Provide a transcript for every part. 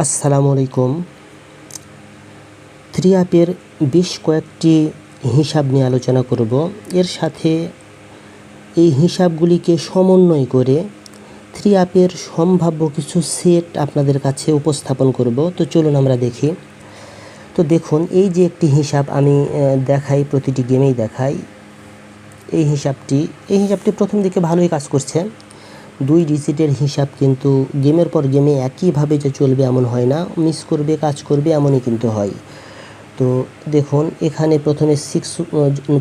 আসসালামু আলাইকুম। থ্রি অ্যাপের বেশ কয়েকটি হিসাব নিয়ে আলোচনা করব। এর সাথে এই হিসাবগুলিকে সমন্বয় করে থ্রি অ্যাপের সম্ভাব্য কিছু সেট আপনাদের কাছে উপস্থাপন করব। তো চলুন আমরা দেখি। তো দেখুন, এই যে একটি হিসাব আমি দেখাই, প্রতিটি গেমেই দেখাই। এই হিসাবটি প্রথম দিকে ভালোই কাজ করছে। 2 ডিজিটের হিসাব, কিন্তু গেমের পর গেমে একইভাবে যে চলবে এমন হয় না, মিস করবে, কাজ করবে, এমনই কিন্তু হয়। তো দেখুন, এখানে প্রথমে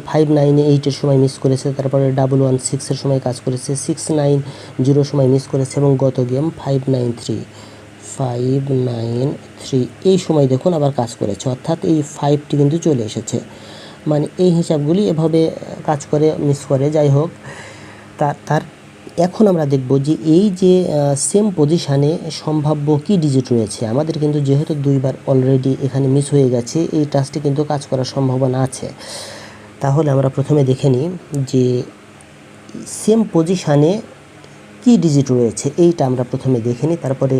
598-এর সময় মিস করেছে, তারপরে 116-এর সময় কাজ করেছে, 690 সময় মিস করেছে, এবং গত গেম 593 এই সময় দেখুন আবার কাজ করেছে, অর্থাৎ এই 5টি কিন্তু চলে এসেছে। মানে এই হিসাবগুলি এভাবে কাজ করে, মিস করে, যাই হোক। তার এখন আমরা দেখব যে এই যে সেম পজিশানে সম্ভাব্য কি ডিজিট রয়েছে। আমাদের কিন্তু যেহেতু 2বার অলরেডি এখানে মিস হয়ে গেছে, এই টাস্কটি কিন্তু কাজ করার সম্ভাবনা আছে। তাহলে আমরা প্রথমে দেখে নিই যে সেম পজিশানে কি ডিজিট রয়েছে, এইটা আমরা প্রথমে দেখে নিই, তারপরে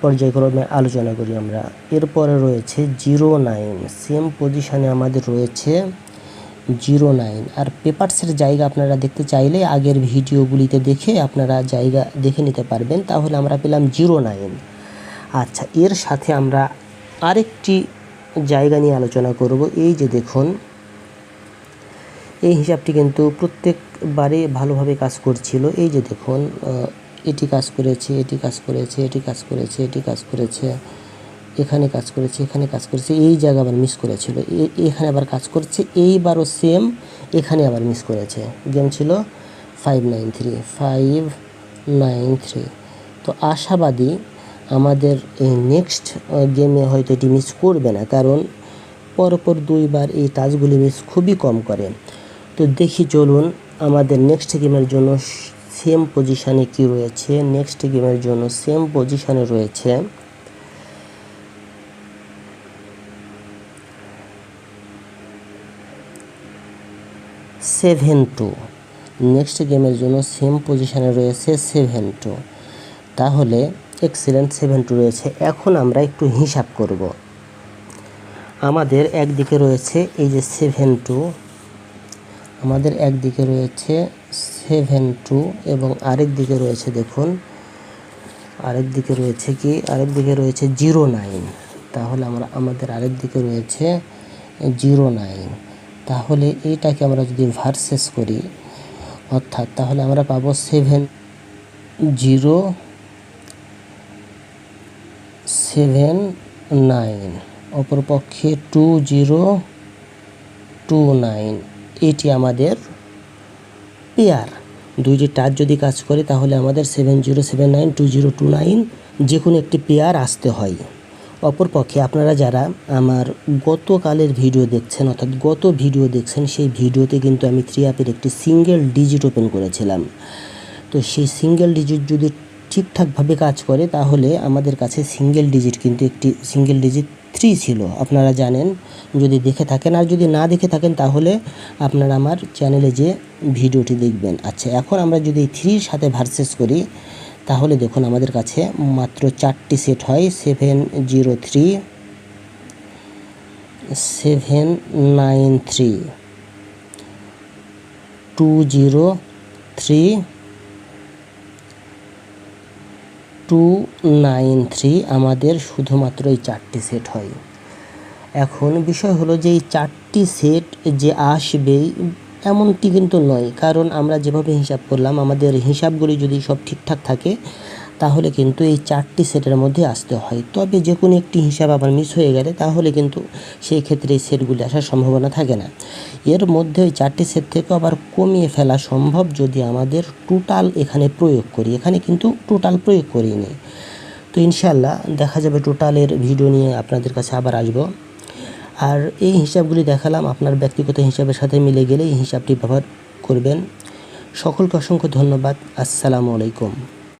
পর্যায়ক্রমে আলোচনা করি আমরা। এরপরে রয়েছে 09, সেম পজিশানে আমাদের রয়েছে 09। আর পেপারসের জায়গা আপনারা দেখতে চাইলে আগের ভিডিওগুলিতে দেখে আপনারা জায়গা দেখে নিতে পারবেন। তাহলে আমরা পেলাম 09। আচ্ছা, এর সাথে আমরা আরেকটি জায়গা নিয়ে আলোচনা করব। এই যে দেখুন, এই হিসাবটি কিন্তু প্রত্যেকবারে ভালোভাবে কাজ করছিল। এই যে দেখুন, এটি কাজ করেছে, এটি কাজ করেছে, এটি কাজ করেছে, এটি কাজ করেছে, এখানে কাজ করেছে, এখানে কাজ করেছে, এই জায়গা আবার মিস করেছিল, এখানে আবার কাজ করছে, এইবারও সেম এখানে আবার মিস করেছে। গেম ছিল 593। তো আশাবাদী আমাদের এই নেক্সট গেমে হয়তো এটি মিস করবে না, কারণ পরপর 2বার এই টাচগুলি মিস খুবই কম করে। তো দেখি, চলুন আমাদের নেক্সট গেমের জন্য সেম পজিশানে কি রয়েছে। নেক্সট গেমের জন্য সেম পজিশানে রয়েছে 7-2। নেক্সট গেমের জন্য সেম পজিশানে রয়েছে 7-2। তাহলে এক্সিলেন্ট, 7-2 রয়েছে। এখন আমরা একটু হিসাব করব। আমাদের একদিকে রয়েছে এই যে 7-2, আমাদের একদিকে রয়েছে 7-2 এবং আরেক দিকে রয়েছে, দেখুন আরেকদিকে রয়েছে কি, আরেকদিকে রয়েছে 09। তাহলে আমাদের আরেক দিকে রয়েছে 09। তাহলে এইটাকে আমরা যদি ভার্সেস করি, অর্থাৎ তাহলে আমরা পাবো 7079, অপরপক্ষে 2029। এটি আমাদের পেয়ার। 2টি টাচ যদি কাজ করে তাহলে আমাদের 7079, 2029 যে কোনো একটি পেয়ার আসতে হয়। অপরপক্ষে আপনারা যারা আমার গতকালের ভিডিও দেখছেন, অর্থাৎ গত ভিডিও দেখছেন, সেই ভিডিওতে কিন্তু আমি থ্রি অ্যাপের একটি সিঙ্গেল ডিজিট ওপেন করেছিলাম। তো সেই সিঙ্গেল ডিজিট যদি ঠিকঠাকভাবে কাজ করে তাহলে আমাদের কাছে সিঙ্গেল ডিজিট কিন্তু একটি সিঙ্গেল ডিজিট 3 ছিল, আপনারা জানেন যদি দেখে থাকেন। আর যদি না দেখে থাকেন তাহলে আপনারা আমার চ্যানেলে যে ভিডিওটি দেখবেন। আচ্ছা, এখন আমরা যদি 3-র সাথে ভার্সেস করি তাহলে দেখুন আমাদের কাছে মাত্র 4টি সেট হয়। 703, 793, 203, 293 আমাদের শুধুমাত্র এই 4টি সেট হয়। এখন বিষয় হলো যে এই 4টি সেট যে আসবেই এমনটি কিন্তু নয়, কারণ আমরা যেভাবে হিসাব করলাম, আমাদের হিসাবগুলি যদি সব ঠিকঠাক থাকে তাহলে কিন্তু এই 4টি সেটের মধ্যে আসতে হয়। তবে যে কোনো একটি হিসাব আবার মিস হয়ে গেলে তাহলে কিন্তু সেই ক্ষেত্রে এই সেটগুলি আসার সম্ভাবনা থাকে না। এর মধ্যে ওই 4টি সেট থেকে আবার কমিয়ে ফেলা সম্ভব যদি আমাদের টোটাল এখানে প্রয়োগ করি। এখানে কিন্তু টোটাল প্রয়োগ করিনি। তো ইনশাল্লাহ দেখা যাবে টোটালের ভিডিও নিয়ে আপনাদের কাছে আবার আসবো। আর এই হিসাবগুলি দেখালাম, আপনার ব্যক্তিগত হিসাবের সাথে মিলে গেলে এই হিসাবটি ব্যবহার করবেন। সকলকে অসংখ্য ধন্যবাদ। আসসালামু আলাইকুম।